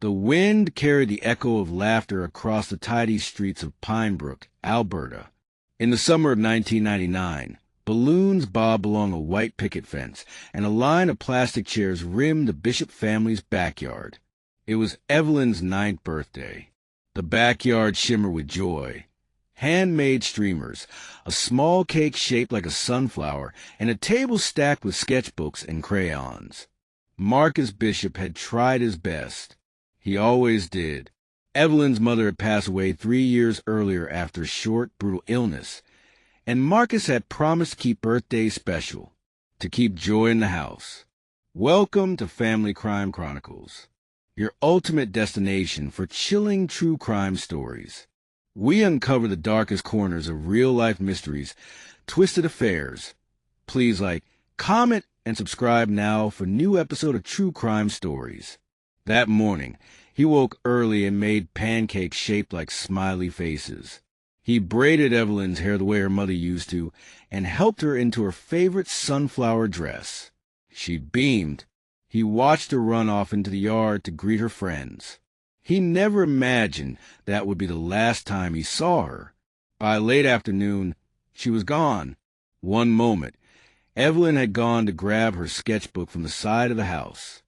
The wind carried the echo of laughter across the tidy streets of Pinebrook, Alberta. In the summer of 1999, balloons bobbed along a white picket fence, and a line of plastic chairs rimmed the Bishop family's backyard. It was Evelyn's 9th birthday. The backyard shimmered with joy. Handmade streamers, a small cake shaped like a sunflower, and a table stacked with sketchbooks and crayons. Marcus Bishop had tried his best. He always did. Evelyn's mother had passed away 3 years earlier after a short, brutal illness, and Marcus had promised to keep birthdays special, to keep joy in the house. Welcome to Family Crime Chronicles, your ultimate destination for chilling true crime stories. We uncover the darkest corners of real-life mysteries, twisted affairs. Please like, comment, and subscribe now for new episode of True Crime Stories. That morning, he woke early and made pancakes shaped like smiley faces. He braided Evelyn's hair the way her mother used to and helped her into her favorite sunflower dress. She beamed. He watched her run off into the yard to greet her friends. He never imagined that would be the last time he saw her. By late afternoon, she was gone. One moment, Evelyn had gone to grab her sketchbook from the side of the house.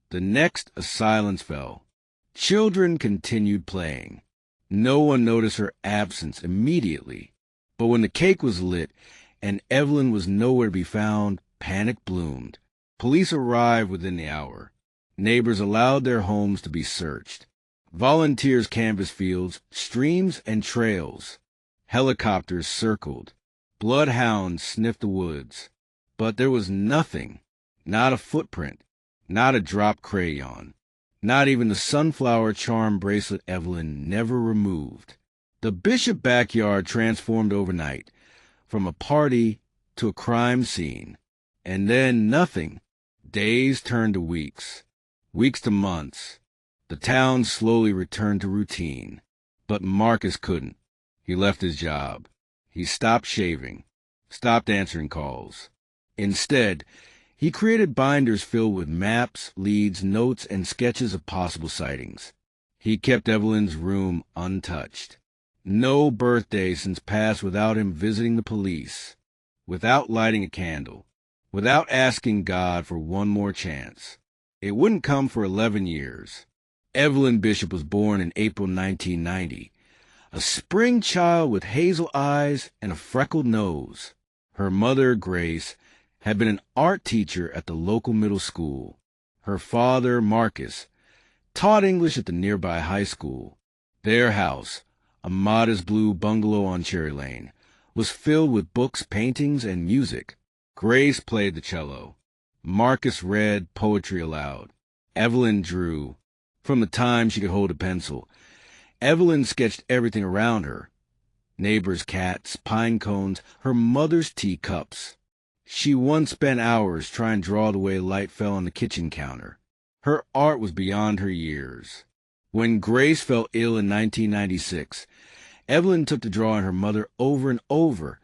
The next, a silence fell. Children continued playing. No one noticed her absence immediately. But when the cake was lit and Evelyn was nowhere to be found, panic bloomed. Police arrived within the hour. Neighbors allowed their homes to be searched. Volunteers canvassed fields, streams, and trails. Helicopters circled. Bloodhounds sniffed the woods. But there was nothing. Not a footprint. Not a dropped crayon. Not even the sunflower charm bracelet Evelyn never removed. The Bishop backyard transformed overnight, from a party to a crime scene. And then nothing. Days turned to weeks. Weeks to months. The town slowly returned to routine. But Marcus couldn't. He left his job. He stopped shaving. Stopped answering calls. Instead, he created binders filled with maps, leads, notes, and sketches of possible sightings. He kept Evelyn's room untouched. No birthday since passed without him visiting the police, without lighting a candle, without asking God for one more chance. It wouldn't come for 11 years. Evelyn Bishop was born in April 1990, a spring child with hazel eyes and a freckled nose. Her mother, Grace, had been an art teacher at the local middle school. Her father, Marcus, taught English at the nearby high school. Their house, a modest blue bungalow on Cherry Lane, was filled with books, paintings, and music. Grace played the cello. Marcus read poetry aloud. Evelyn drew. From the time she could hold a pencil, Evelyn sketched everything around her. Neighbors' cats, pine cones, her mother's teacups. She once spent hours trying to draw the way light fell on the kitchen counter. Her art was beyond her years. When Grace fell ill in 1996, Evelyn took to drawing her mother over and over,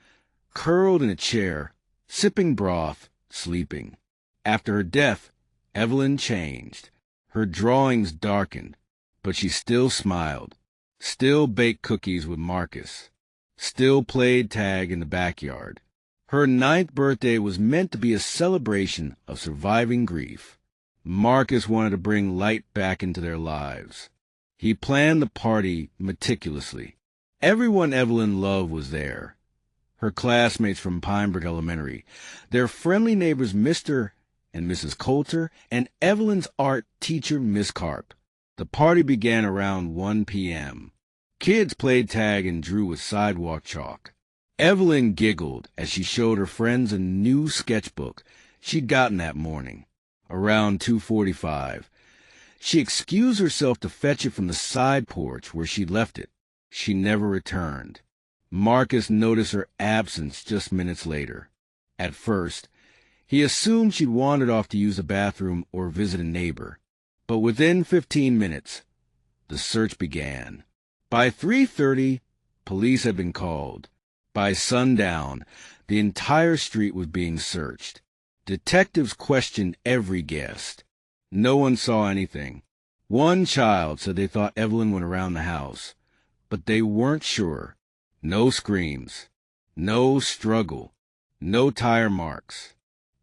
curled in a chair, sipping broth, sleeping. After her death, Evelyn changed. Her drawings darkened, but she still smiled, still baked cookies with Marcus, still played tag in the backyard. Her 9th birthday was meant to be a celebration of surviving grief. Marcus wanted to bring light back into their lives. He planned the party meticulously. Everyone Evelyn loved was there. Her classmates from Pinebrook Elementary, their friendly neighbors Mr. and Mrs. Coulter, and Evelyn's art teacher Miss Carp. The party began around 1 p.m. Kids played tag and drew with sidewalk chalk. Evelyn giggled as she showed her friends a new sketchbook she'd gotten that morning. Around 2:45, she excused herself to fetch it from the side porch where she'd left it. She never returned. Marcus noticed her absence just minutes later. At first, he assumed she'd wandered off to use the bathroom or visit a neighbor. But within 15 minutes, the search began. By 3:30, police had been called. By sundown, the entire street was being searched. Detectives questioned every guest. No one saw anything. One child said they thought Evelyn went around the house, but they weren't sure. No screams, no struggle, no tire marks.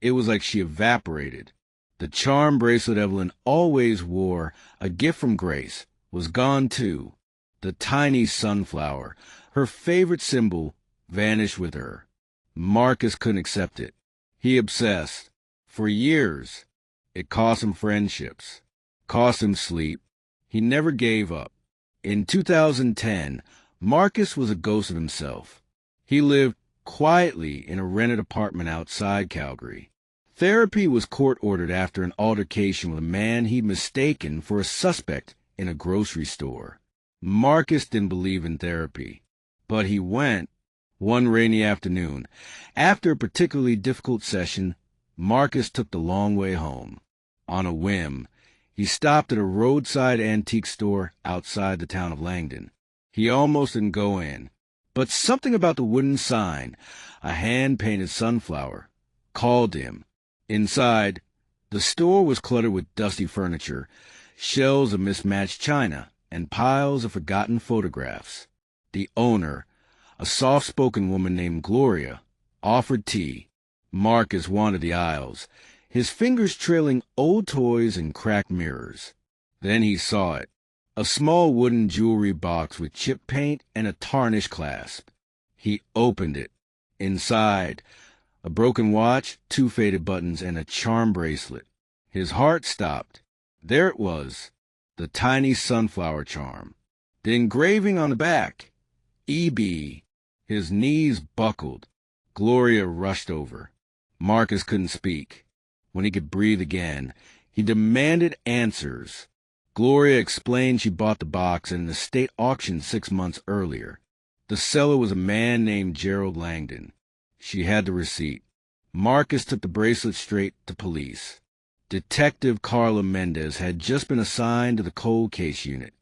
It was like she evaporated. The charm bracelet Evelyn always wore, a gift from Grace, was gone too. The tiny sunflower, her favorite symbol, vanished with her. Marcus couldn't accept it. He obsessed. For years. It cost him friendships, cost him sleep. He never gave up. In 2010, Marcus was a ghost of himself. He lived quietly in a rented apartment outside Calgary. Therapy was court-ordered after an altercation with a man he'd mistaken for a suspect in a grocery store. Marcus didn't believe in therapy, but he went one rainy afternoon. After a particularly difficult session, Marcus took the long way home. On a whim, he stopped at a roadside antique store outside the town of Langdon. He almost didn't go in, but something about the wooden sign, a hand-painted sunflower, called him. Inside, the store was cluttered with dusty furniture, shelves of mismatched china, and piles of forgotten photographs. The owner, a soft-spoken woman named Gloria, offered tea. Marcus wandered the aisles, his fingers trailing old toys and cracked mirrors. Then he saw it, a small wooden jewelry box with chip paint and a tarnished clasp. He opened it. Inside, a broken watch, 2 faded buttons, and a charm bracelet. His heart stopped. There it was, the tiny sunflower charm. The engraving on the back, EB. His knees buckled. Gloria rushed over. Marcus couldn't speak. When he could breathe again, he demanded answers. Gloria explained she bought the box at an estate auction 6 months earlier. The seller was a man named Gerald Langdon. She had the receipt. Marcus took the bracelet straight to police. Detective Carla Mendez had just been assigned to the cold case unit.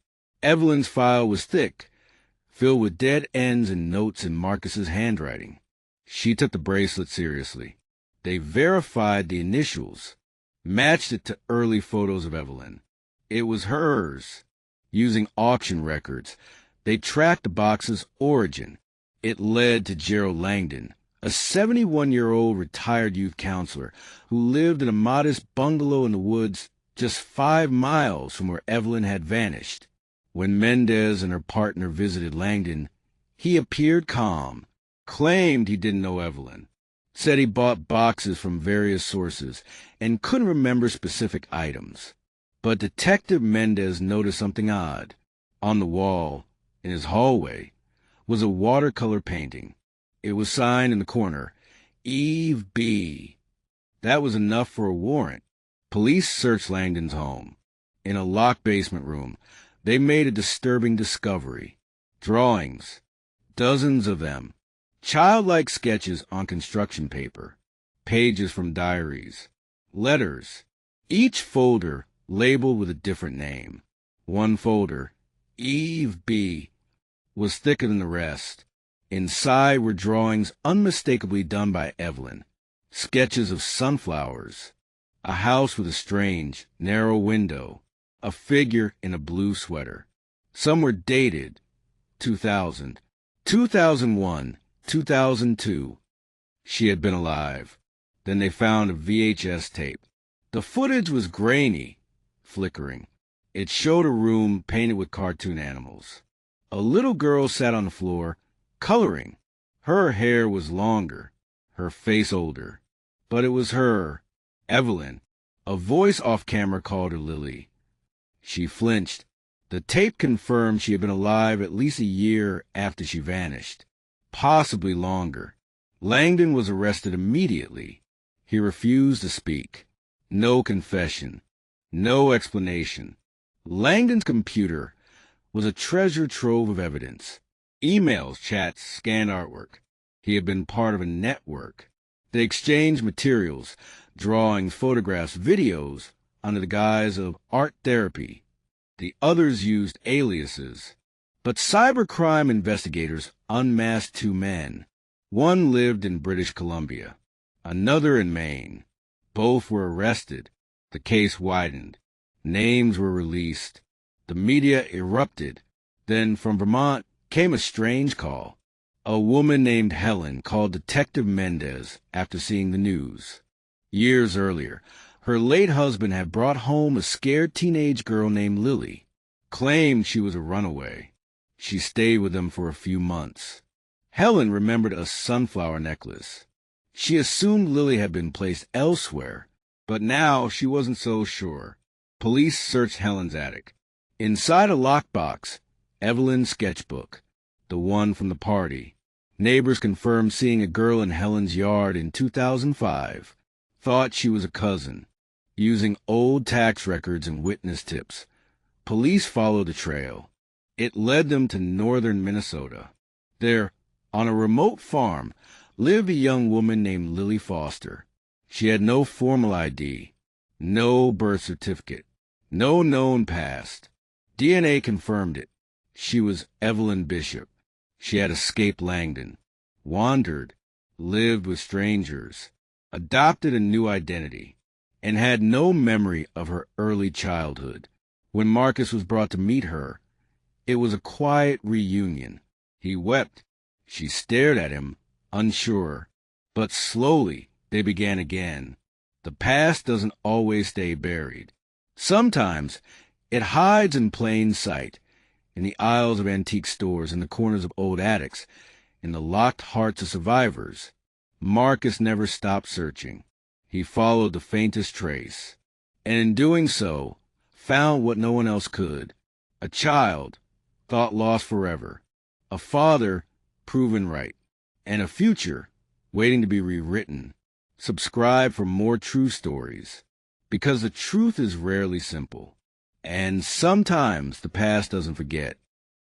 Evelyn's file was thick, filled with dead ends and notes in Marcus's handwriting. She took the bracelet seriously. They verified the initials, matched it to early photos of Evelyn. It was hers. Using auction records, they tracked the box's origin. It led to Gerald Langdon, a 71-year-old retired youth counselor who lived in a modest bungalow in the woods just 5 miles from where Evelyn had vanished. When Mendez and her partner visited Langdon, he appeared calm, claimed he didn't know Evelyn, said he bought boxes from various sources and couldn't remember specific items. But Detective Mendez noticed something odd. On the wall, in his hallway, was a watercolor painting. It was signed in the corner, Eve B. That was enough for a warrant. Police searched Langdon's home. In a locked basement room, they made a disturbing discovery. Drawings, dozens of them, childlike sketches on construction paper, pages from diaries, letters, each folder labeled with a different name. One folder, Eve B., was thicker than the rest. Inside were drawings unmistakably done by Evelyn, sketches of sunflowers, a house with a strange, narrow window, a figure in a blue sweater. Some were dated 2000, 2001, 2002. She had been alive. Then they found a VHS tape. The footage was grainy, flickering. It showed a room painted with cartoon animals. A little girl sat on the floor, coloring. Her hair was longer, her face older. But it was her, Evelyn. A voice off camera called her Lily. She flinched. The tape confirmed she had been alive at least a year after she vanished, possibly longer. Langdon was arrested immediately. He refused to speak. No confession. No explanation. Langdon's computer was a treasure trove of evidence. Emails, chats, scanned artwork. He had been part of a network. They exchanged materials, drawings, photographs, videos, under the guise of art therapy. The others used aliases. But cybercrime investigators unmasked 2 men. One lived in British Columbia, another in Maine. Both were arrested. The case widened. Names were released. The media erupted. Then from Vermont came a strange call. A woman named Helen called Detective Mendez after seeing the news. Years earlier, her late husband had brought home a scared teenage girl named Lily, claimed she was a runaway. She stayed with them for a few months. Helen remembered a sunflower necklace. She assumed Lily had been placed elsewhere, but now she wasn't so sure. Police searched Helen's attic. Inside a lockbox, Evelyn's sketchbook, the one from the party. Neighbors confirmed seeing a girl in Helen's yard in 2005. Thought she was a cousin. Using old tax records and witness tips, police followed the trail. It led them to northern Minnesota. There, on a remote farm, lived a young woman named Lily Foster. She had no formal ID, no birth certificate, no known past. DNA confirmed it. She was Evelyn Bishop. She had escaped Langdon, wandered, lived with strangers, adopted a new identity, and had no memory of her early childhood. When Marcus was brought to meet her, it was a quiet reunion. He wept. She stared at him, unsure. But slowly they began again. The past doesn't always stay buried. Sometimes it hides in plain sight, in the aisles of antique stores, in the corners of old attics, in the locked hearts of survivors. Marcus never stopped searching. He followed the faintest trace, and in doing so, found what no one else could. A child, thought lost forever. A father, proven right. And a future, waiting to be rewritten. Subscribe for more true stories, because the truth is rarely simple. And sometimes the past doesn't forget.